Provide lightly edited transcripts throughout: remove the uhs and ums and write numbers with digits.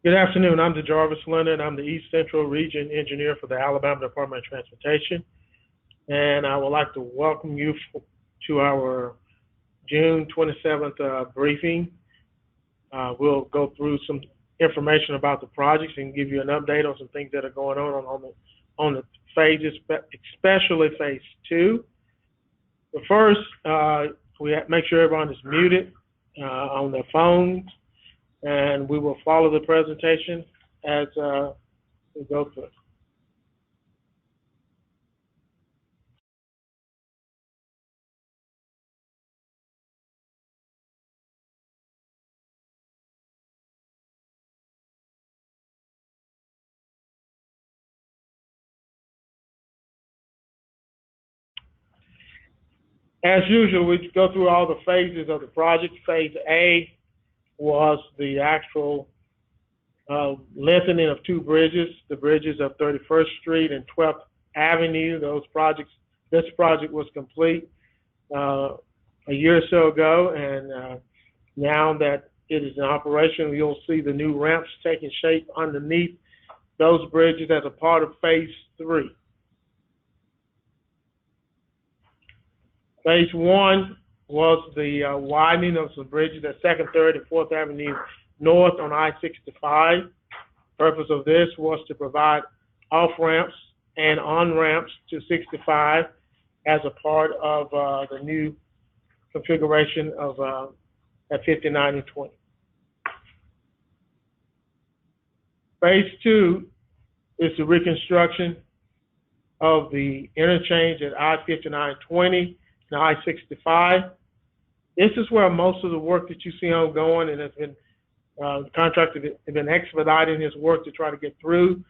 Good afternoon. I'm Jarvis Leonard. I'm the East Central Region Engineer for the Alabama Department of Transportation, and I would like to welcome you to our June 27th briefing. We'll go through some information about the projects and give you an update on some things that are going on the phases, especially phase 2. But first, we have to make sure everyone is muted on their phones, and we will follow the presentation as we go through it. As usual, we go through all the phases of the project. Phase A was the actual lengthening of two bridges, the bridges of 31st Street and 12th Avenue. This project was complete a year or so ago, and now that it is in operation, you'll see the new ramps taking shape underneath those bridges as a part of phase 3. Phase 1 was the widening of some bridges at 2nd, 3rd, and 4th Avenue North on I-65. Purpose of this was to provide off-ramps and on-ramps to 65 as a part of the new configuration of at 59 and 20. Phase 2 is the reconstruction of the interchange at I-59-20 and I-65. This is where most of the work that you see ongoing, and has been the contractor has been expediting his work to try to get through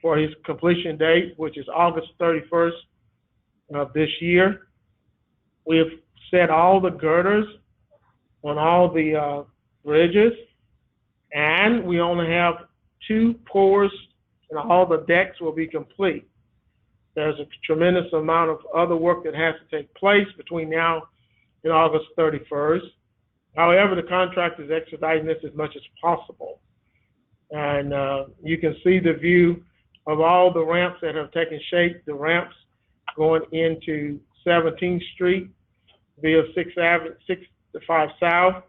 for his completion date, which is August 31st of this year. We have set all the girders on all the bridges, and we only have 2 pours, and all the decks will be complete. There's a tremendous amount of other work that has to take place between now and August 31st. However, the contractor is expediting this as much as possible. And you can see the view of all the ramps that have taken shape, the ramps going into 17th Street via 65 South,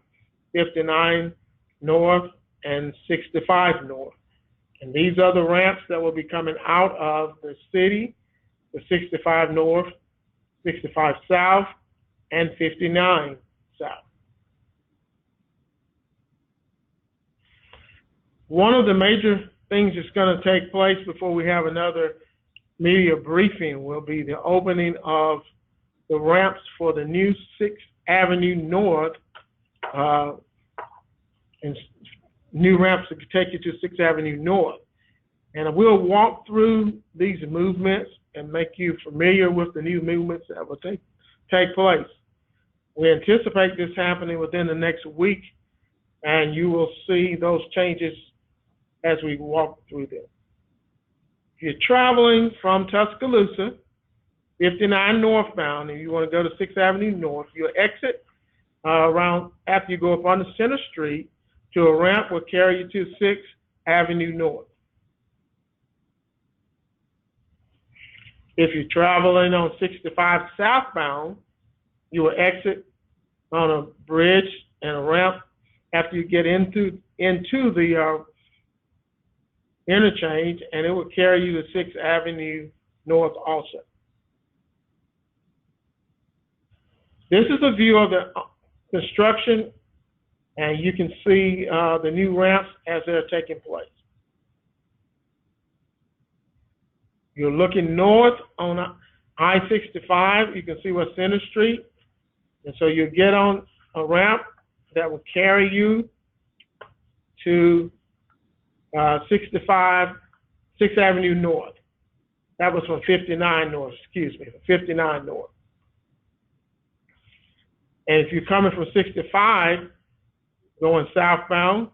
59 North, and 65 North. And these are the ramps that will be coming out of the city, the 65 North, 65 South, and 59 South. One of the major things that's going to take place before we have another media briefing will be the opening of the ramps for the new 6th Avenue North, and new ramps that could take you to 6th Avenue North. And we'll walk through these movements and make you familiar with the new movements that will take place. We anticipate this happening within the next week, and you will see those changes as we walk through them. If you're traveling from Tuscaloosa, 59 northbound, and you want to go to 6th Avenue North, you'll exit around after you go up on the center street to a ramp will carry you to 6th Avenue North. If you're traveling on 65 southbound, you will exit on a bridge and a ramp after you get into the interchange, and it will carry you to 6th Avenue North also. This is a view of the construction, and you can see the new ramps as they're taking place. You're looking north on I-65. You can see what's Center Street. And so you get on a ramp that will carry you to 6th Avenue North. That was from 59 North, 59 North. And if you're coming from 65, going southbound,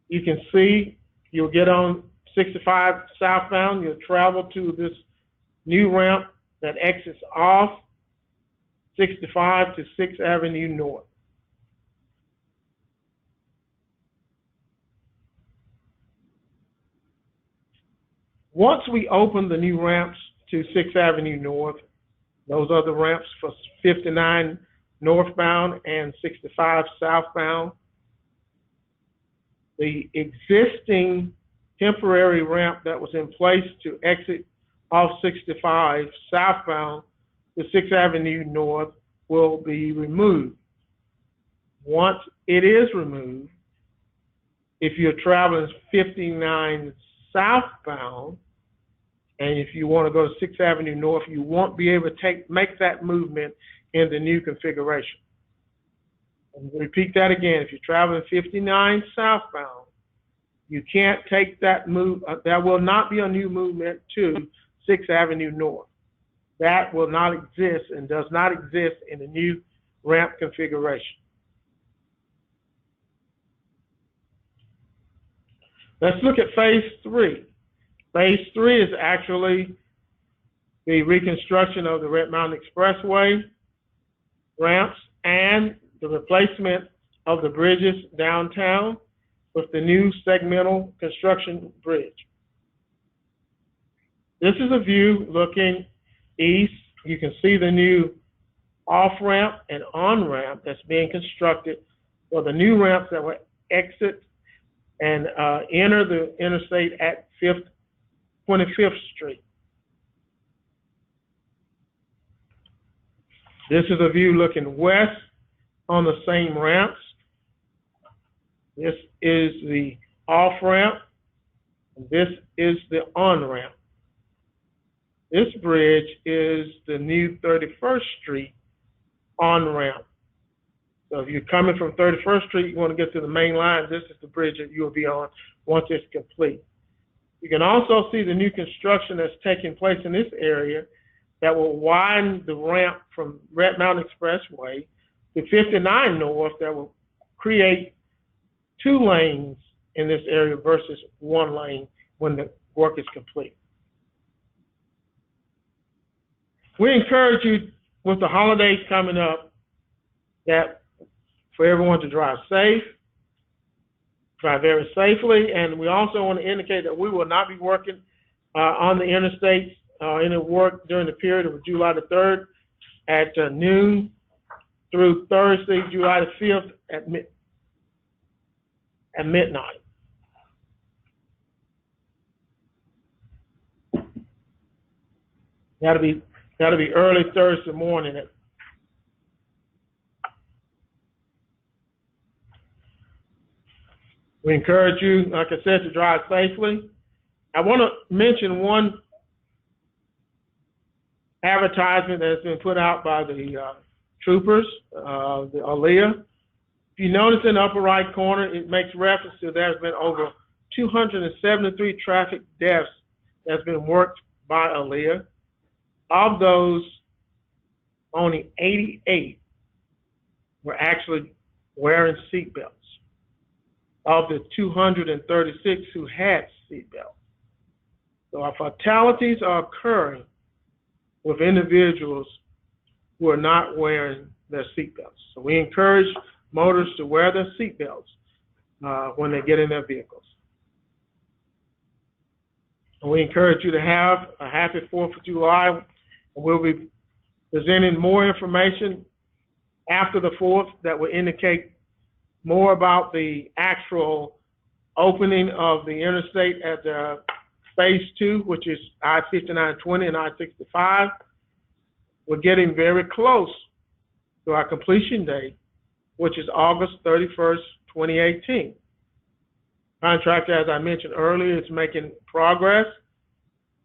you can see you'll get on 65 southbound, you'll travel to this new ramp that exits off 65 to 6th Avenue North. Once we open the new ramps to 6th Avenue North, those are the ramps for 59 northbound and 65 southbound. The existing temporary ramp that was in place to exit off 65 southbound to 6th Avenue North will be removed. Once it is removed, if you're traveling 59 southbound, and if you want to go to 6th Avenue North, you won't be able to make that movement in the new configuration. And repeat that again. If you're traveling 59 southbound, you can't take that move. There will not be a new movement to 6th Avenue North. That will not exist and does not exist in the new ramp configuration. Let's look at phase 3. Phase 3 is actually the reconstruction of the Red Mountain Expressway ramps and the replacement of the bridges downtown with the new segmental construction bridge. This is a view looking east. You can see the new off-ramp and on-ramp that's being constructed for the new ramps that will exit and enter the interstate at 25th Street. This is a view looking west on the same ramps. This is the off-ramp, and this is the on-ramp. This bridge is the new 31st Street on-ramp. So if you're coming from 31st Street, you want to get to the main line, this is the bridge that you will be on once it's complete. You can also see the new construction that's taking place in this area that will widen the ramp from Red Mountain Expressway to 59 North, that will create 2 lanes in this area versus 1 lane when the work is complete. We encourage you, with the holidays coming up, that for everyone to drive safe, drive very safely, and we also want to indicate that we will not be working on the interstates any work during the period of July the 3rd at noon through Thursday, July the 5th at midnight. That'll be early Thursday morning. We encourage you, like I said, to drive safely. I want to mention one advertisement that has been put out by the troopers, the ALEA. If you notice in the upper right corner, it makes reference to there's been over 273 traffic deaths that's been worked by ALEA. Of those, only 88 were actually wearing seatbelts. Of the 236 who had seatbelts. So our fatalities are occurring with individuals who are not wearing their seatbelts. So we encourage motorists to wear their seatbelts when they get in their vehicles. And we encourage you to have a happy 4th of July. We'll be presenting more information after the 4th that will indicate more about the actual opening of the interstate at phase 2, which is I-5920 and I-65. We're getting very close to our completion date, which is August 31st, 2018. Contractor, as I mentioned earlier, is making progress,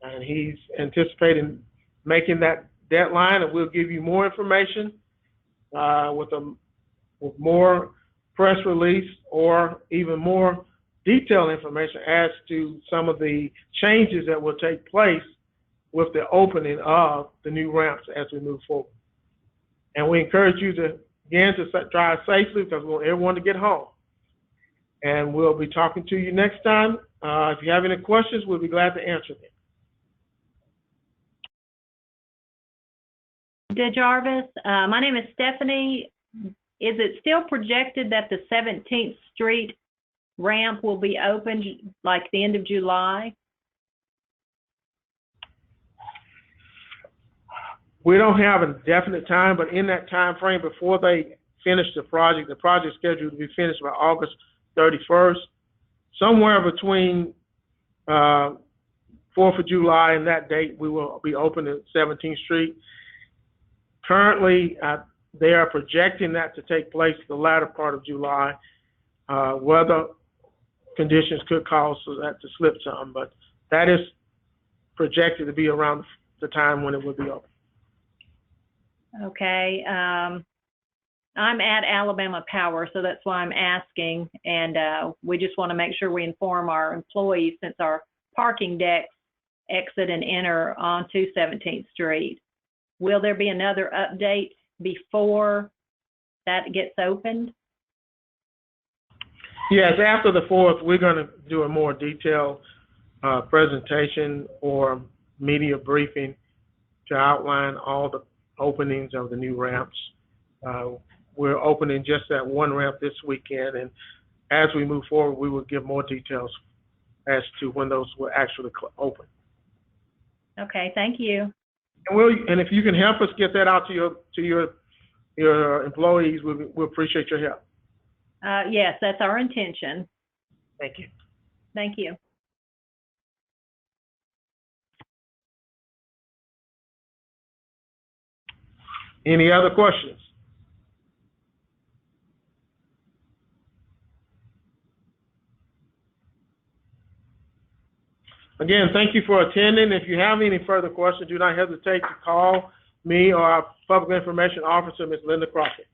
and he's anticipating making that deadline, and we'll give you more information with more press release or even more detailed information as to some of the changes that will take place with the opening of the new ramps as we move forward. And we encourage you to, again, to drive safely because we want everyone to get home. And we'll be talking to you next time. If you have any questions, we'll be glad to answer them. Jarvis, my name is Stephanie. Is it still projected that the 17th Street ramp will be opened like the end of July? We don't have a definite time, but in that time frame before they finish the project is scheduled to be finished by August 31st. Somewhere between 4th of July and that date, we will be open at 17th Street. Currently, they are projecting that to take place the latter part of July. Weather conditions could cause that to slip some, but that is projected to be around the time when it will be open. Okay. I'm at Alabama Power, so that's why I'm asking, and we just want to make sure we inform our employees since our parking decks exit and enter onto 17th Street. Will there be another update before that gets opened? Yes, after the 4th, we're going to do a more detailed presentation or media briefing to outline all the openings of the new ramps. We're opening just that one ramp this weekend, and as we move forward, we will give more details as to when those will actually open. Okay, thank you. And if you can help us get that out to your employees, we appreciate your help. Yes, that's our intention. Thank you. Thank you. Any other questions? Again, thank you for attending. If you have any further questions, do not hesitate to call me or our public information officer, Ms. Linda Crockett.